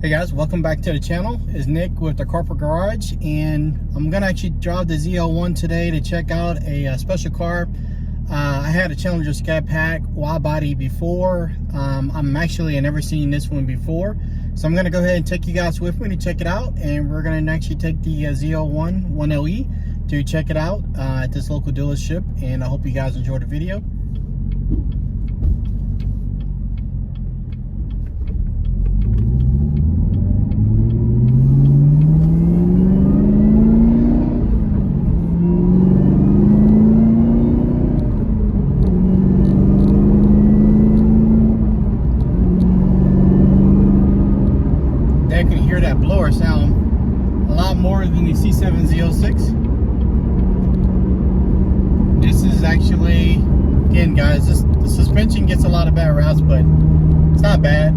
Hey guys, welcome back to the channel. It's Nick with the Corporate Garage, and I'm gonna actually drive the ZL1 today to check out a special car. I had a Challenger Scat Pack wide body before. I'm actually never seen this one before, so I'm gonna go ahead and take you guys with me to check it out, and we're gonna actually take the ZL1 1LE to check it out at this local dealership, and I hope you guys enjoy the video. I can hear that blower sound a lot more than the C7 Z06. This is actually, again guys, the suspension gets a lot of bad raps, but it's not bad.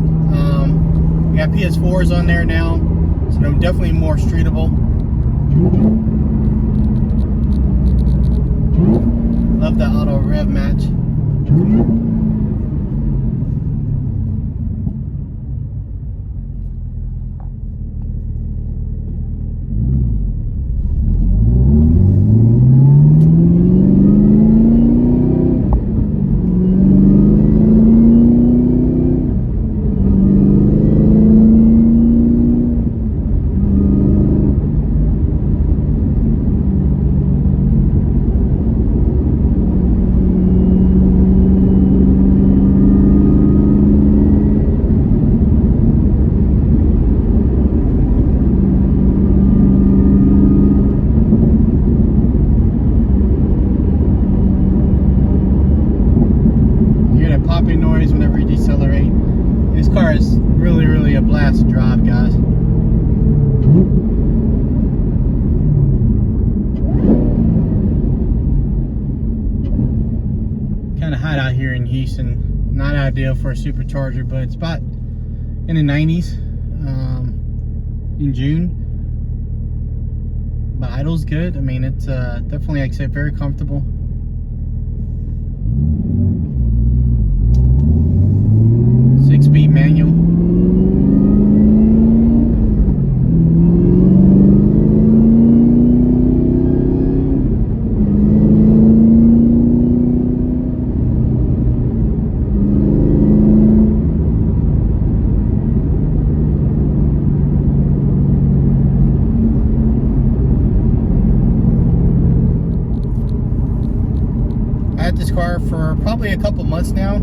We got PS4s on there now, so they're definitely more streetable. Love the auto rev match. Popping noise whenever you decelerate. This car is really a blast to drive, guys. Kind of hot out here in Houston. Not ideal for a supercharger, but it's about in the 90s in June. But idle's good. I mean, it's definitely, like I said, very comfortable. Six-speed manual. I had this car for probably a couple months now.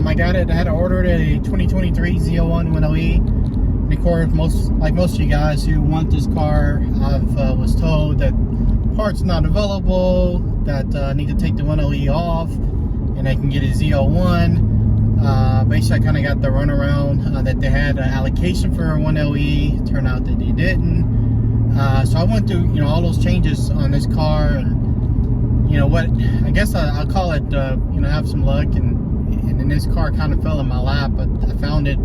I had ordered a 2023 ZL1 1LE. And of course, like most of you guys who want this car, I was told that parts not available, that I need to take the 1LE off, and I can get a ZL1. Basically, I kind of got the runaround that they had an allocation for a 1LE. Turned out that they didn't. So I went through, all those changes on this car, and what I guess I'll call it, have some luck, and then this car kind of fell in my lap. But I found it,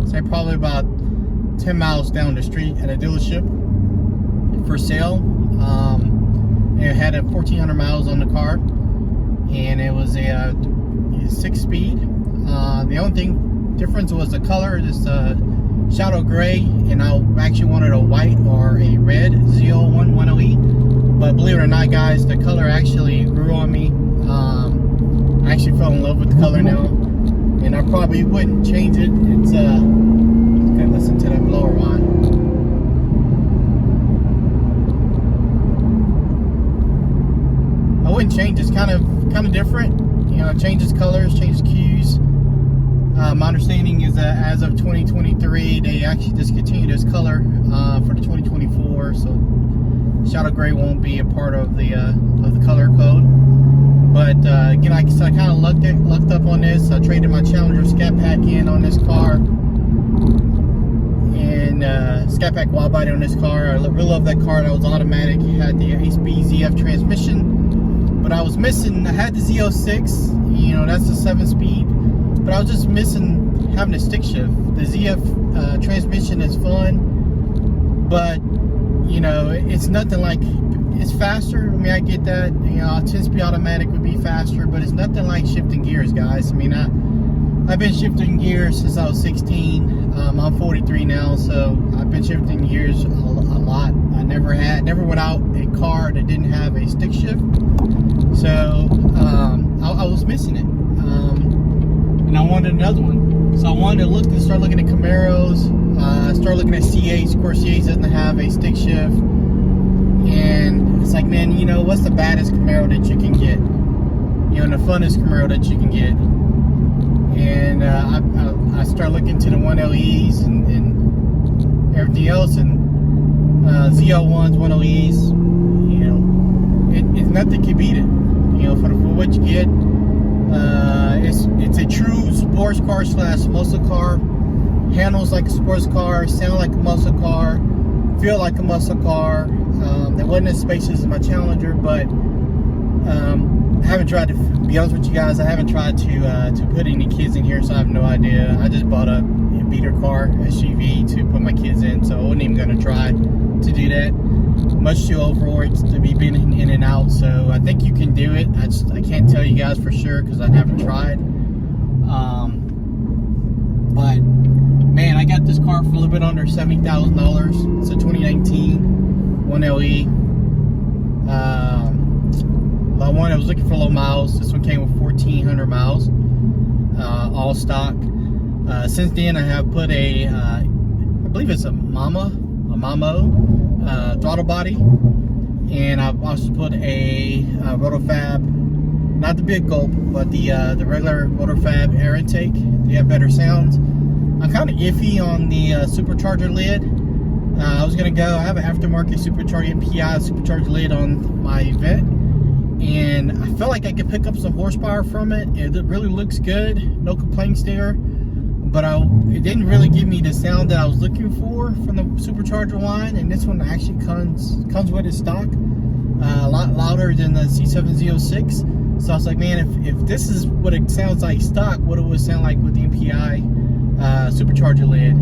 say probably about 10 miles down the street at a dealership for sale. It had 1,400 miles on the car, and it was a 6-speed. The only difference was the color, this shadow gray, and I actually wanted a white or a red ZL1 1LE. But believe it or not, guys, the color actually grew on me. I actually fell in love with the color now, and I probably wouldn't change it. It's okay, listen to that blower on. I wouldn't change. It's kind of different. It changes colors, changes cues. My understanding is that as of 2023, they actually discontinued this color for the 2024. So shadow gray won't be a part of the color code. But again, I kind of looked up on this. I traded my Challenger Scat Pack in on this car, and Scat Pack wide body on this car. I really love that car. That was automatic. It had the 8-speed ZF transmission, but I was missing. I had the Z06. That's the 7-speed, but I was just missing having a stick shift. The ZF transmission is fun, but it's nothing like. It's faster. I mean, I get that. A 10-speed automatic would be faster, but it's nothing like shifting gears, guys. I mean, I've been shifting gears since I was 16. I'm 43 now, so I've been shifting gears a lot. I never went out a car that didn't have a stick shift. So I was missing it, and I wanted another one. So I wanted to start looking at Camaros, start looking at C8s. Of course, C8s doesn't have a stick shift, and it's like, man, you know, what's the baddest Camaro that you can get? You know, and the funnest Camaro that you can get. And I started looking to the 1LEs and everything else, and ZL1s, 1LEs. You know, it's nothing can beat it. You know, for what you get, it's a true sports car / muscle car. Handles like a sports car, sound like a muscle car, feel like a muscle car. It wasn't as spacious as my Challenger, but I haven't tried to be honest with you guys. I haven't tried to put any kids in here, so I have no idea. I just bought a beater car SUV to put my kids in, so I wasn't even going to try to do that. Much too overworked to be been in and out, so I think you can do it. I can't tell you guys for sure because I haven't tried. But man, I got this car for a little bit under $70,000. It's a 2019 1LE. I was looking for low miles. This one came with 1,400 miles, all stock. Since then, I have put I believe it's a Mamo throttle body, and I've also put a Rotofab, not the big gulp, but the regular Rotofab air intake. They have better sounds. I'm kind of iffy on the supercharger lid. I was gonna go. I have an aftermarket supercharger MPI supercharger lid on my Vette, and I felt like I could pick up some horsepower from it. It really looks good, no complaints there. But it didn't really give me the sound that I was looking for from the supercharger line, and this one actually comes with its stock, a lot louder than the C706. So I was like, man, if this is what it sounds like stock, what it would sound like with the MPI supercharger lid.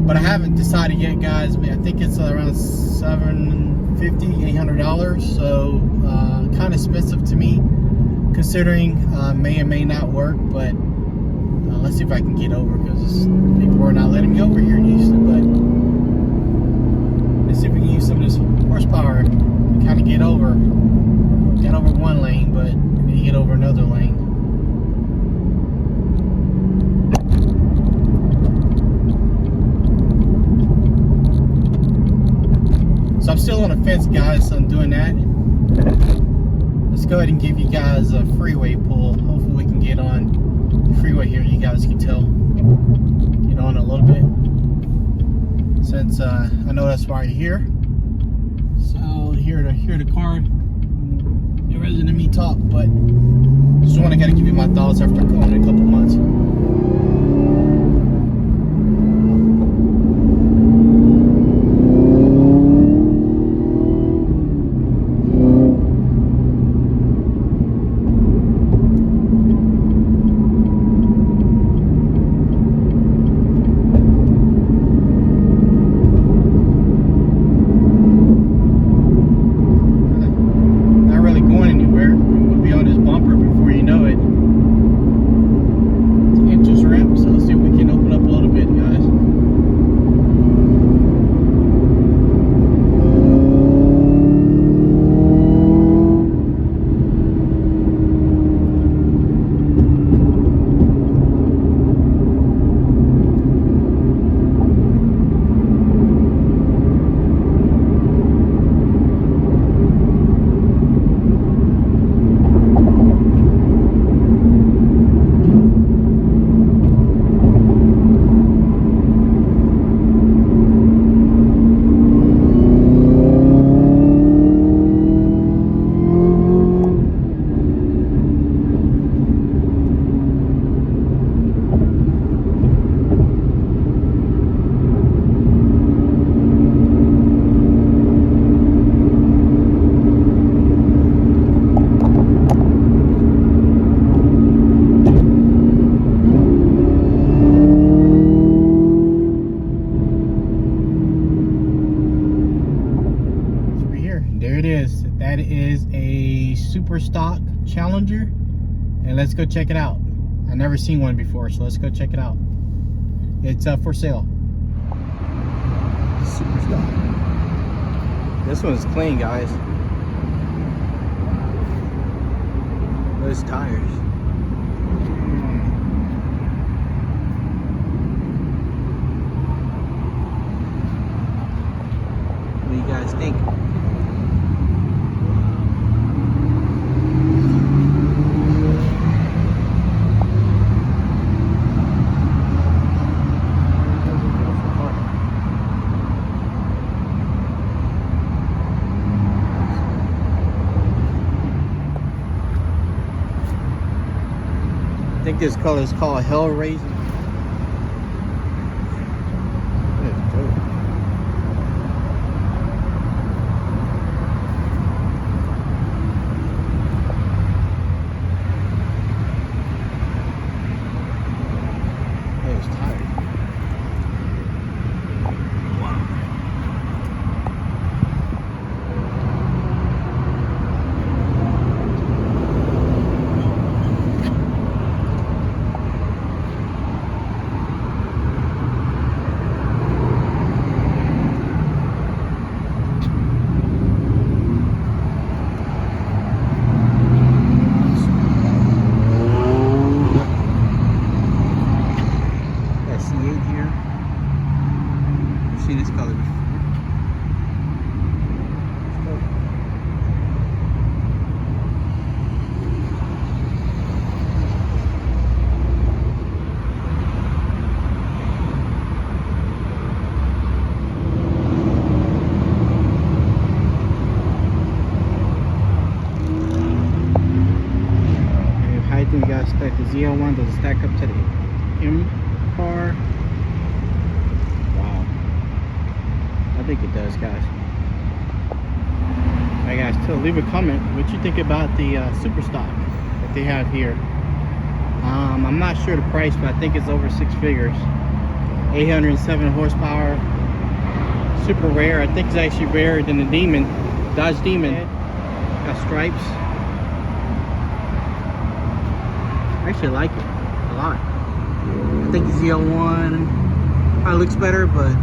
But I haven't decided yet, guys. I think it's around $750–800, so kind of expensive to me, considering may or may not work. But let's see if I can get over, because people are not letting me over here in Houston. But let's see if we can use some of this horsepower to kind of get over. Got over one lane, but we need to get over another lane. So I'm still on the fence, guys, so I'm doing that. Let's go ahead and give you guys a freeway pull. Hopefully we can get on freeway here. You guys can tell, get on a little bit, since I know that's why you're here. So hear the car rather than me talk, but just want to kind of give you my thoughts after going in a couple months. That is a super stock Challenger, and let's go check it out. I've never seen one before, so let's go check it out. It's for sale. Super stock. This one's clean, guys. Those tires. What do you guys think? I think this color is called Hellraiser. That's dope. It's tired. Wow. Here. I've seen this color before. How do you guys stack the ZL1? Does it stack up to the M car? I think it does, guys. Alright guys, leave a comment what you think about the super stock that they have here. I'm not sure the price, but I think it's over 6 figures. 807 horsepower. Super rare. I think it's actually rarer than the Demon. Dodge Demon. Got stripes. I actually like it a lot. I think the ZL1 probably looks better, but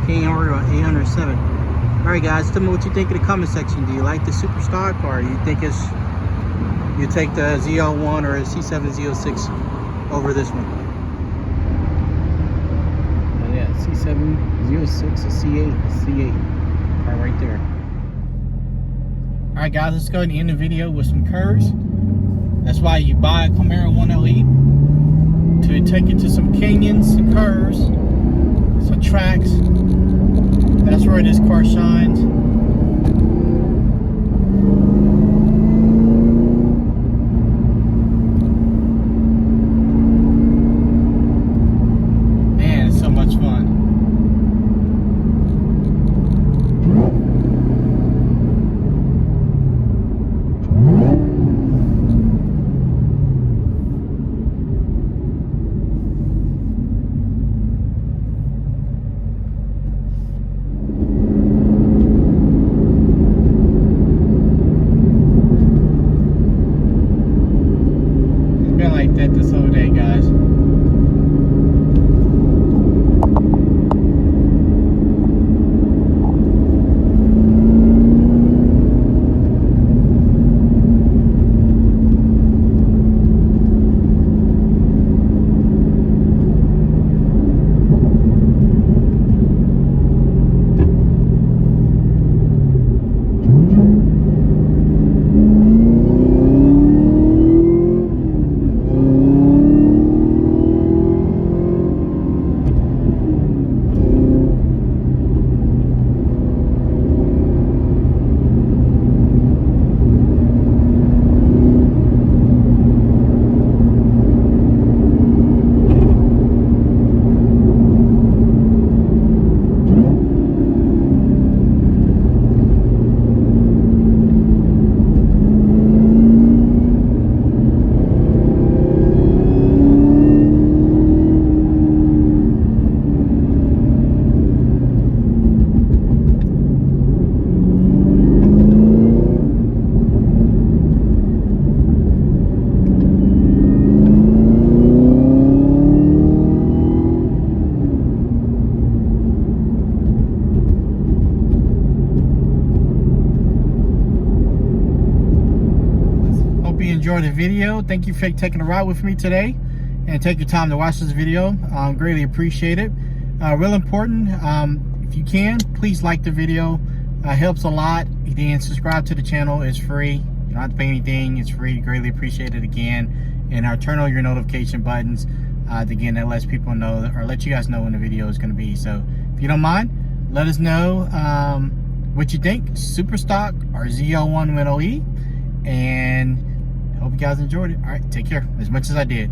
can't order on 807. Alright guys, tell me what you think in the comment section. Do you like the super stock, or you think you take the ZL1 or a C7 Z06 over this one? Oh yeah, C7 Z06, a C8 car right there. Alright guys, let's go ahead and end the video with some curves. That's why you buy a Camaro 1LE, to take it to some canyons, some curves, some tracks. That's where this car shines. Man, it's so much fun. enjoyed the video. Thank you for taking a ride with me today and take your time to watch this video. Greatly appreciate it. Real important, if you can, please like the video. Helps a lot. Then subscribe to the channel. It's free. You don't have to pay anything. It's free. Greatly appreciate it again. And turn on your notification buttons. Again, that lets people know, or let you guys know when the video is going to be. So if you don't mind, let us know what you think, Super Stock or ZL1 with OE. And hope you guys enjoyed it. All right, take care as much as I did.